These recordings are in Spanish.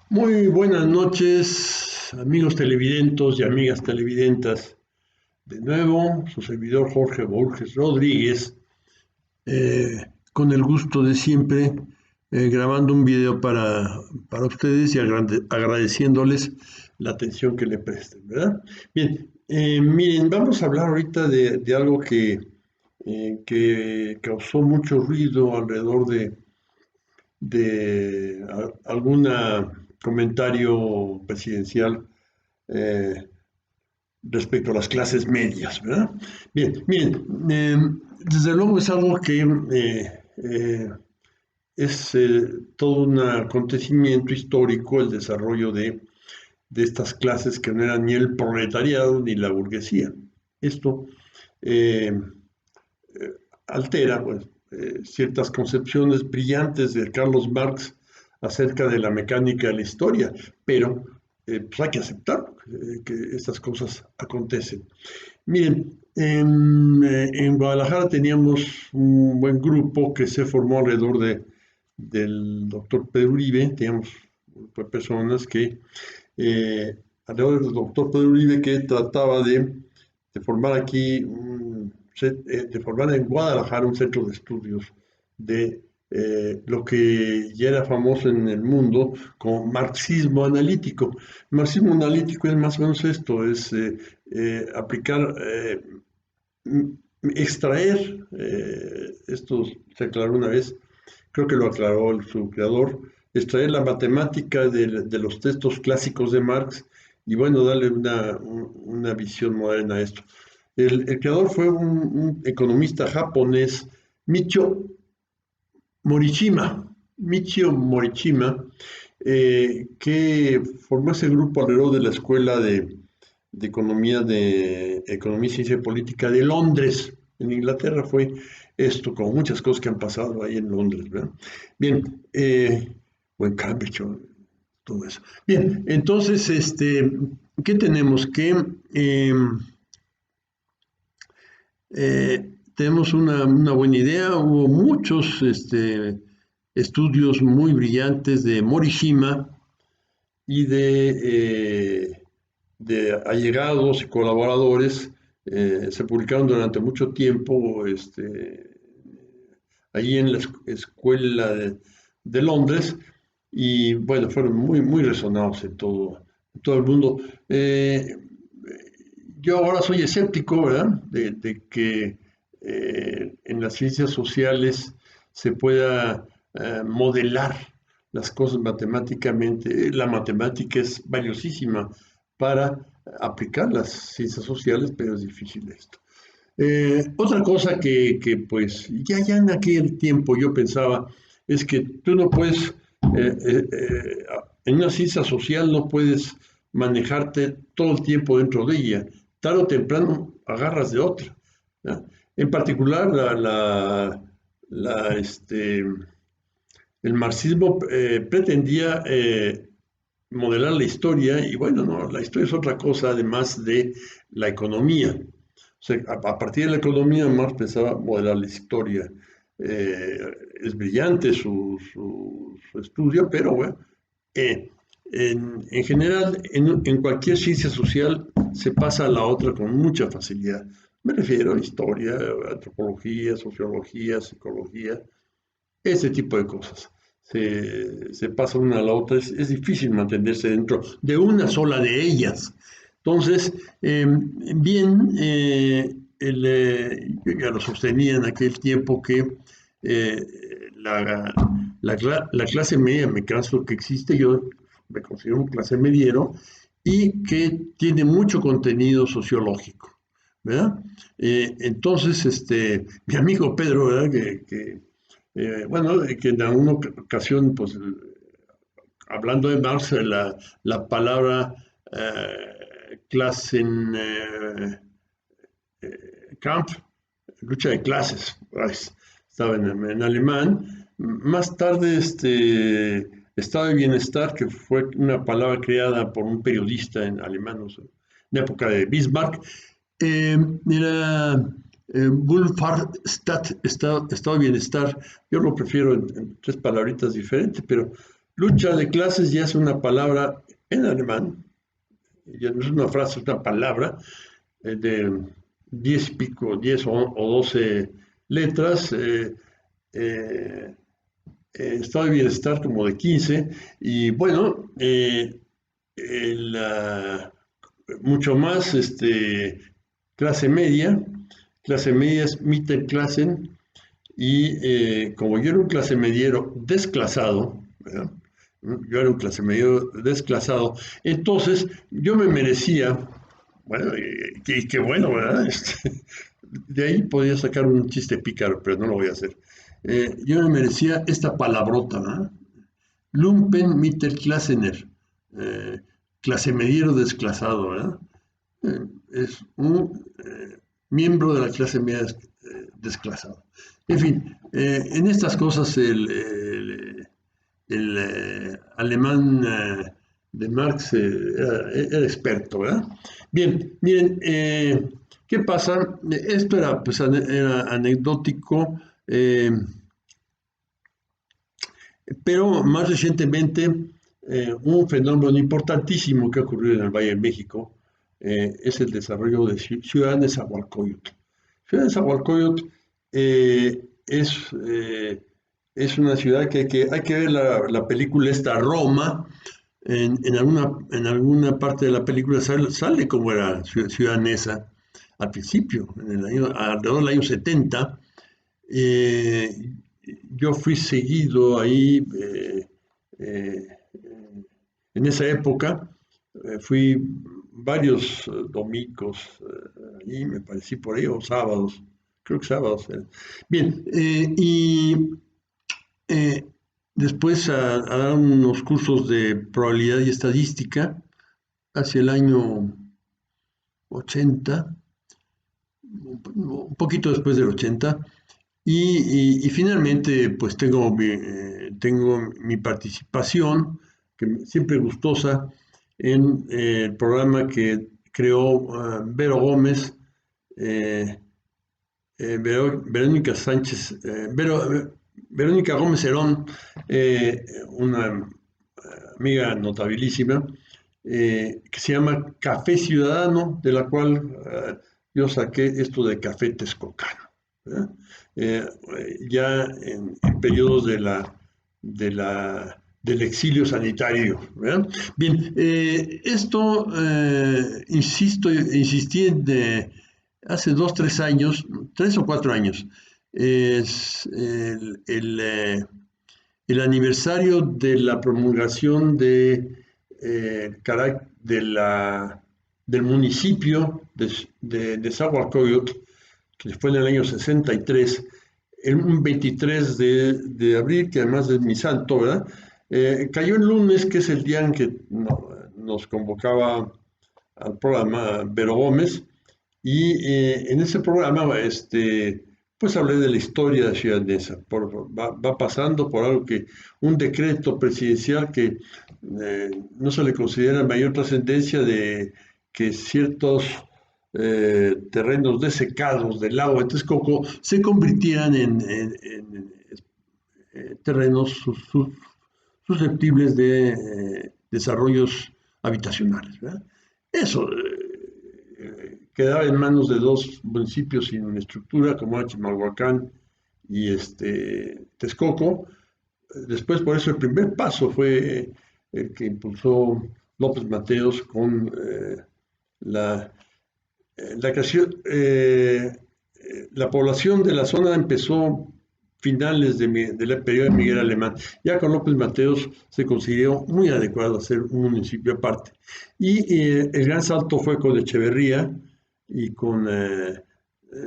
Muy buenas noches, amigos televidentes y amigas televidentas. De nuevo, su servidor Jorge Borges Rodríguez, con el gusto de siempre, grabando un video para ustedes y agradeciéndoles la atención que le presten, ¿verdad? Bien, miren, vamos a hablar ahorita de algo que causó mucho ruido alrededor de algún comentario presidencial eh, respecto a las clases medias, ¿verdad? Bien, miren, desde luego es algo que es todo un acontecimiento histórico el desarrollo de estas clases que no eran ni el proletariado ni la burguesía. Esto eh, altera pues, ciertas concepciones brillantes de Carlos Marx acerca de la mecánica de la historia, pero pues hay que aceptar que estas cosas acontecen. Miren, en Guadalajara teníamos un buen grupo que se formó alrededor del doctor Pedro Uribe, teníamos un grupo de personas que alrededor del doctor Pedro Uribe que trataba de formar aquí, de formar en Guadalajara un centro de estudios de lo que ya era famoso en el mundo como marxismo analítico. Marxismo analítico es más o menos esto, es aplicar, extraer, esto se aclaró una vez, creo que lo aclaró su creador, extraer la matemática de los textos clásicos de Marx y bueno, darle una visión moderna a esto. El creador fue un economista japonés, Michio Morishima, que formó ese grupo alrededor de la Escuela de Economía y Ciencia Política de Londres. En Inglaterra fue esto, con muchas cosas que han pasado ahí en Londres, ¿verdad? Bien, o en Cambridge, o todo eso. Bien, entonces, ¿qué tenemos? Tenemos una buena idea. Hubo muchos estudios muy brillantes de Morishima y de allegados y colaboradores. Se publicaron durante mucho tiempo allí en la escuela de Londres y bueno, fueron muy, muy resonados en todo el mundo. Yo ahora soy escéptico, ¿verdad? De que en las ciencias sociales se pueda modelar las cosas matemáticamente. La matemática es valiosísima para aplicar las ciencias sociales, pero es difícil esto. Otra cosa pues ya en aquel tiempo yo pensaba es que tú no puedes, en una ciencia social no puedes manejarte todo el tiempo dentro de ella. Tarde o temprano agarras de otra, ¿no? En particular, la, este, el marxismo pretendía modelar la historia y bueno, no, la historia es otra cosa además de la economía. O sea, a partir de la economía Marx pensaba modelar la historia. Eh, es brillante su estudio, pero bueno, en general, en cualquier ciencia social se pasa a la otra con mucha facilidad. Me refiero a historia, antropología, sociología, psicología, ese tipo de cosas. Se pasa una a la otra, es difícil mantenerse dentro de una sola de ellas. Entonces, bien, yo ya lo sostenía en aquel tiempo que eh, la, la clase media, me canso que existe, yo me considero un clase mediero, y que tiene mucho contenido sociológico, ¿verdad? Entonces, mi amigo Pedro, ¿verdad? Bueno, que en alguna ocasión, pues, hablando de Marx, la palabra Klassen, Kampf, lucha de clases, pues, estaba en alemán. Más tarde, estado de bienestar, que fue una palabra creada por un periodista en alemán, no sé, en la época de Bismarck, era Wohlfahrtsstaat, estado de bienestar. Yo lo prefiero en tres palabritas diferentes, pero lucha de clases ya es una palabra en alemán, ya no es una frase, es una palabra de 10 y pico, 10 o 12 letras, estado de bienestar como de 15, y bueno, el, mucho más clase media es Mittelklassen, y como yo era un clase mediero desclasado, ¿verdad? Yo era un clase medio desclasado, entonces yo me merecía, bueno, y qué bueno, ¿verdad? De ahí podía sacar un chiste pícaro, pero no lo voy a hacer. Yo me merecía esta palabrota, ¿no? Lumpen Mittelklassener, eh, clase mediero desclasado, ¿verdad? Es un miembro de la clase media desclasado. En fin, en estas cosas el alemán de Marx era experto, ¿verdad? Bien, miren, ¿qué pasa? Esto era, pues, era anecdótico, pero más recientemente un fenómeno importantísimo que ha ocurrido en el Valle de México es el desarrollo de Ciudad de Nezahualcóyotl. Ciudad de Nezahualcóyotl es una ciudad que hay que ver la película esta Roma. En alguna parte de la película sale como era Ciudad Neza al principio, alrededor del año 70. eh, yo fui seguido ahí eh, en esa época, fui varios domingos ahí, me parecí por ahí, o sábados, creo que sábados. Bien, y eh, después a dar unos cursos de probabilidad y estadística hacia el año 80, un poquito después del 80. Y finalmente, pues tengo mi participación, que siempre gustosa, en el programa que creó Vero Gómez, eh, Verónica Sánchez, Verónica Gómez Herón, una amiga notabilísima, que se llama Café Ciudadano, de la cual yo saqué esto de Café Texcocano. ¿Verdad? Eh, ya en periodos del exilio sanitario. ¿Verdad? Bien, esto, insistí hace 2, 3 años, 3 o 4 años, es el aniversario de la promulgación del municipio de Nezahualcóyotl, que fue en el año 63, un 23 de abril, que además es mi santo, ¿verdad? Cayó el lunes, que es el día en que nos convocaba al programa Vero Gómez, y en ese programa, pues hablé de la historia de Ciudad Neza. Va pasando por algo un decreto presidencial que no se le considera mayor trascendencia, de que ciertos terrenos desecados del lago de Texcoco se convirtieran en terrenos susceptibles de desarrollos habitacionales, ¿verdad? Eso quedaba en manos de dos municipios sin estructura, como era Chimalhuacán y Texcoco. Después, por eso, el primer paso fue el que impulsó López Mateos con la, la creación. La población de la zona empezó finales del periodo de Miguel Alemán. Ya con López Mateos se consideró muy adecuado hacer un municipio aparte. Y el gran salto fue con Echeverría, y con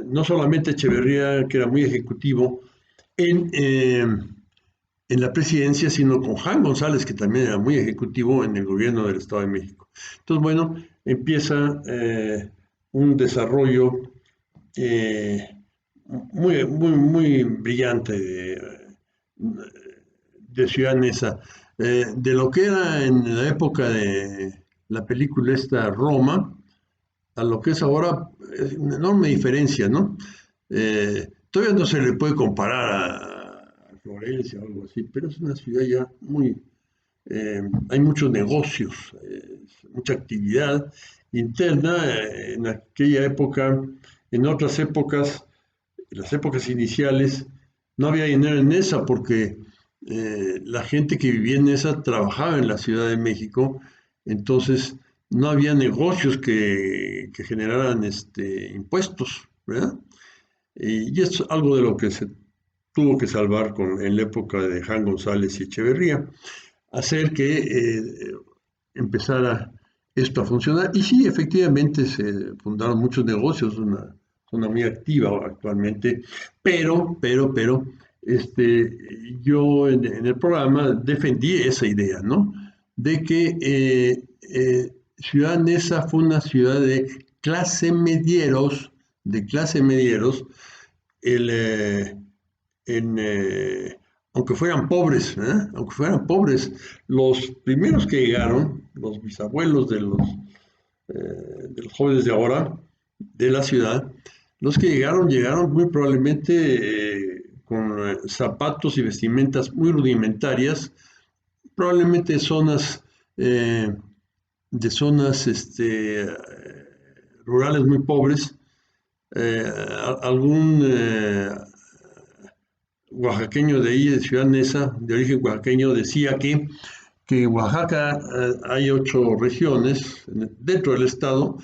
no solamente Echeverría, que era muy ejecutivo en, eh, en la presidencia, sino con Juan González, que también era muy ejecutivo en el gobierno del Estado de México. Entonces, bueno, empieza un desarrollo eh, muy brillante de Ciudad Neza, de lo que era en la época de la película esta Roma, a lo que es ahora. Es una enorme diferencia, ¿no? Todavía no se le puede comparar a Florencia o algo así, pero es una ciudad ya muy, hay muchos negocios, mucha actividad interna. En aquella época, en otras épocas, en las épocas iniciales, no había dinero en esa porque la gente que vivía en esa trabajaba en la Ciudad de México, entonces no había negocios que generaran impuestos, ¿verdad? Y es algo de lo que se tuvo que salvar en la época de Jan González y Echeverría, hacer que empezara esto a funcionar. Y sí, efectivamente se fundaron muchos negocios, una zona muy activa actualmente, pero, yo en el programa defendí esa idea, ¿no? De que Ciudad Neza fue una ciudad de clase medieros, el, aunque fueran pobres, aunque fueran pobres, los primeros que llegaron, los bisabuelos de los jóvenes de ahora, de la ciudad, los que llegaron muy probablemente con zapatos y vestimentas muy rudimentarias, probablemente eh, de zonas rurales muy pobres. Algún oaxaqueño de ahí, de Ciudad Neza, de origen oaxaqueño, decía que Oaxaca hay 8 regiones dentro del estado,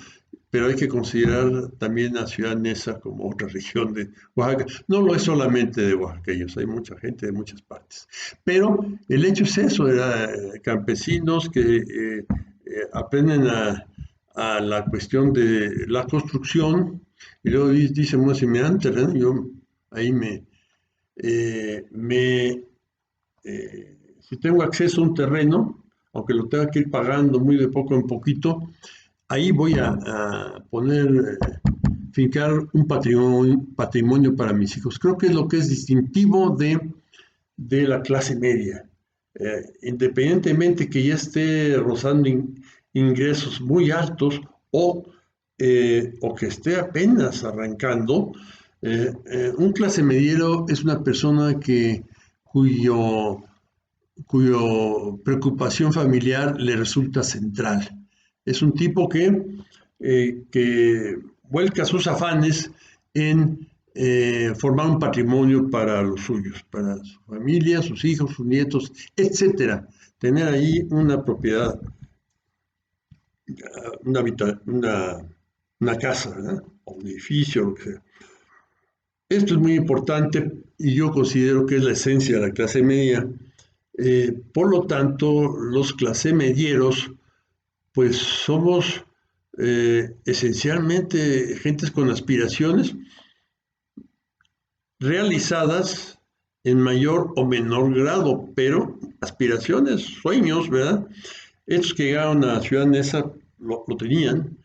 pero hay que considerar también a Ciudad Neza como otra región de Oaxaca. No lo es solamente de oaxaqueños, hay mucha gente de muchas partes. Pero el hecho es eso, era campesinos que aprenden a la cuestión de la construcción y luego dice, bueno, si me dan terreno, yo ahí me si tengo acceso a un terreno, aunque lo tenga que ir pagando muy de poco en poquito, ahí voy a poner, fincar un patrimonio para mis hijos. Creo que es lo que es distintivo de la clase media. Independientemente que ya esté rozando ingresos muy altos o que esté apenas arrancando, un clase mediero es una persona cuyo cuyo preocupación familiar le resulta central. Es un tipo que vuelca sus afanes en formar un patrimonio para los suyos, para su familia, sus hijos, sus nietos, etcétera. Tener ahí una propiedad, una, una casa, ¿verdad? O un edificio, lo que sea. Esto es muy importante y yo considero que es la esencia de la clase media. Por lo tanto, los clase medieros, pues somos esencialmente gentes con aspiraciones realizadas en mayor o menor grado, pero aspiraciones, sueños, ¿verdad? Estos que llegaron a Ciudad Neza lo tenían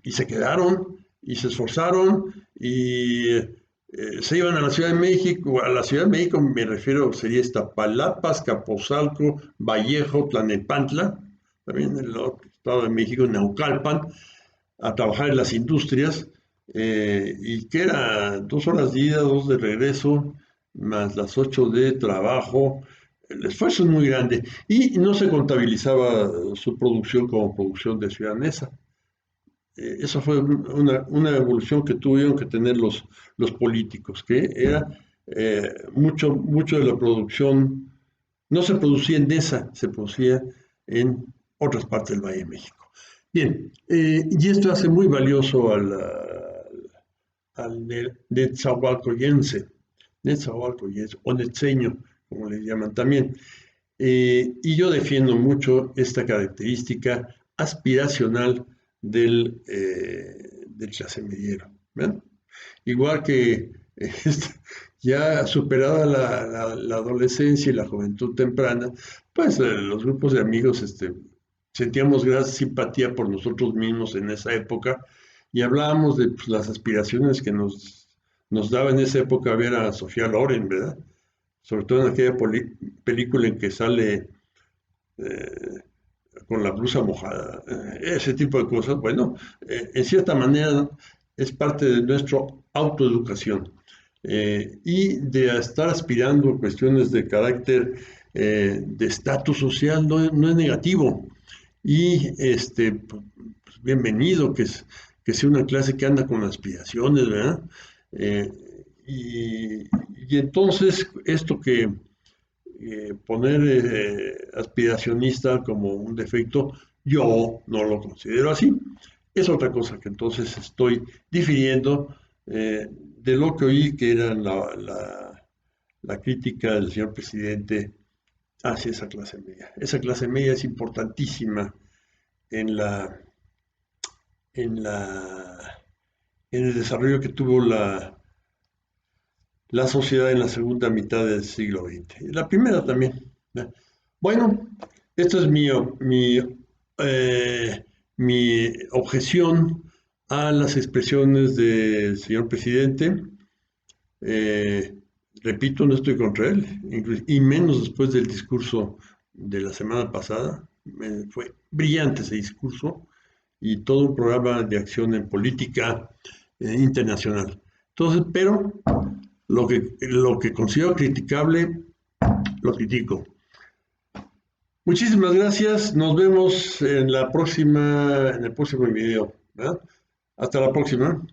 y se quedaron y se esforzaron y se iban a la Ciudad de México. A la Ciudad de México me refiero, sería Iztapalapa, Capozalco, Vallejo, Tlanepantla, también en el Estado de México, Naucalpan, a trabajar en las industrias, y que era 2 horas de ida, 2 de regreso, más las 8 de trabajo. El esfuerzo es muy grande y no se contabilizaba su producción como producción de Ciudad Neza. Esa fue una evolución que tuvieron que tener los políticos, que era mucho de la producción, no se producía en Neza, se producía en otras partes del Valle de México. Bien, y esto hace muy valioso al netzahualcoyense, o netzeño, como le llaman también. Y yo defiendo mucho esta característica aspiracional del clase mediero. ¿Ven? Igual que ya superada la adolescencia y la juventud temprana, pues los grupos de amigos sentíamos gran simpatía por nosotros mismos en esa época y hablábamos de pues, las aspiraciones que nos daba en esa época ver a Sofía Loren, ¿verdad? Sobre todo en aquella película en que sale eh, con la blusa mojada, ese tipo de cosas. Bueno, en cierta manera es parte de nuestra autoeducación, y de estar aspirando a cuestiones de carácter de estatus social, no es negativo. Y pues, bienvenido que sea una clase que anda con aspiraciones, ¿verdad? Eh, y, y entonces esto que poner aspiracionista como un defecto, yo no lo considero así. Es otra cosa que entonces estoy difiriendo de lo que oí que era la crítica del señor presidente hacia esa clase media. Esa clase media es importantísima en en la, en el desarrollo que tuvo la sociedad en la segunda mitad del siglo XX. La primera también. ¿No? Bueno, esta es mi objeción a las expresiones del señor presidente. Eh, Repito, no estoy contra él, y menos después del discurso de la semana pasada. Fue brillante ese discurso y todo un programa de acción en política internacional. Entonces, pero lo que considero criticable, lo critico. Muchísimas gracias. Nos vemos en el próximo video, ¿verdad? Hasta la próxima.